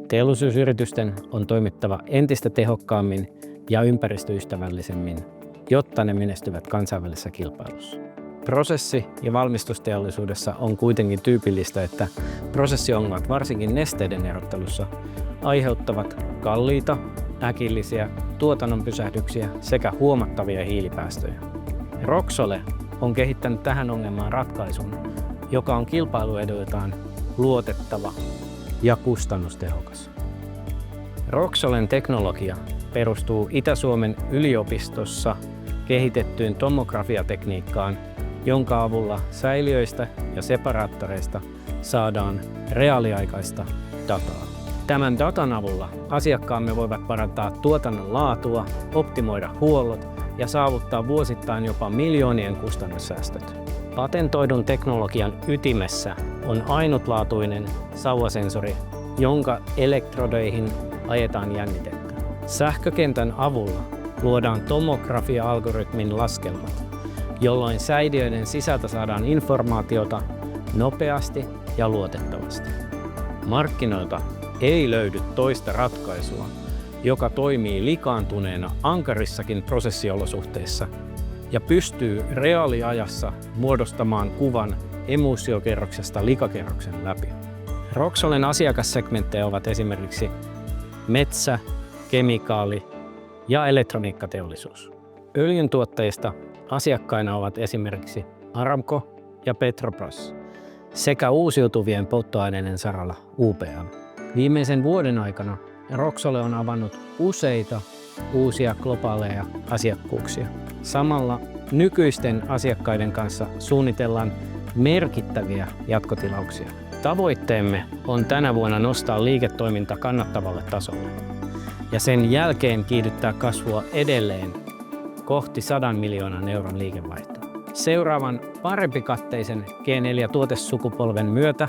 Teollisuusyritysten on toimittava entistä tehokkaammin ja ympäristöystävällisemmin, jotta ne menestyvät kansainvälisessä kilpailussa. Prosessi- ja valmistusteollisuudessa on kuitenkin tyypillistä, että prosessiongelmat varsinkin nesteiden erottelussa aiheuttavat kalliita, äkillisiä tuotannon pysähdyksiä sekä huomattavia hiilipäästöjä. Roxole on kehittänyt tähän ongelmaan ratkaisun, joka on kilpailueduiltaan luotettava ja kustannustehokas. Roxolen teknologia perustuu Itä-Suomen yliopistossa kehitettyyn tomografiatekniikkaan, jonka avulla säiliöistä ja separaattoreista saadaan reaaliaikaista dataa. Tämän datan avulla asiakkaamme voivat parantaa tuotannon laatua, optimoida huollot ja saavuttaa vuosittain jopa miljoonien kustannussäästöt. Patentoidun teknologian ytimessä on ainutlaatuinen sauvasensori, jonka elektrodeihin ajetaan jännitettä. Sähkökentän avulla luodaan tomografia-algoritmin laskelmat, jolloin säiliöiden sisältä saadaan informaatiota nopeasti ja luotettavasti. Markkinoilta ei löydy toista ratkaisua, joka toimii likaantuneena ankarissakin prosessiolosuhteissa ja pystyy reaaliajassa muodostamaan kuvan emuusiokerroksesta likakerroksen läpi. Roxolen asiakassegmenttejä ovat esimerkiksi metsä, kemikaali ja elektroniikkateollisuus. Öljyntuottajista asiakkaina ovat esimerkiksi Aramco ja Petrobras sekä uusiutuvien polttoaineiden saralla UPM. Viimeisen vuoden aikana Roxole on avannut useita uusia globaaleja asiakkuuksia. Samalla nykyisten asiakkaiden kanssa suunnitellaan merkittäviä jatkotilauksia. Tavoitteemme on tänä vuonna nostaa liiketoiminta kannattavalle tasolle ja sen jälkeen kiihdyttää kasvua edelleen kohti 100 miljoonan euron liikevaihtoa. Seuraavan parempikatteisen G4-tuotesukupolven myötä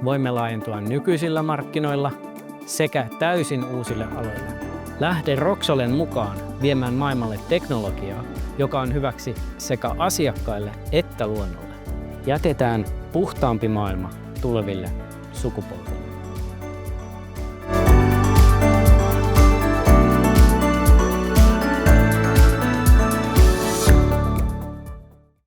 voimme laajentua nykyisillä markkinoilla sekä täysin uusille aloille. Lähde Roxolen mukaan viemään maailmalle teknologiaa, joka on hyväksi sekä asiakkaille että luonnolle. Jätetään puhtaampi maailma tuleville sukupolville.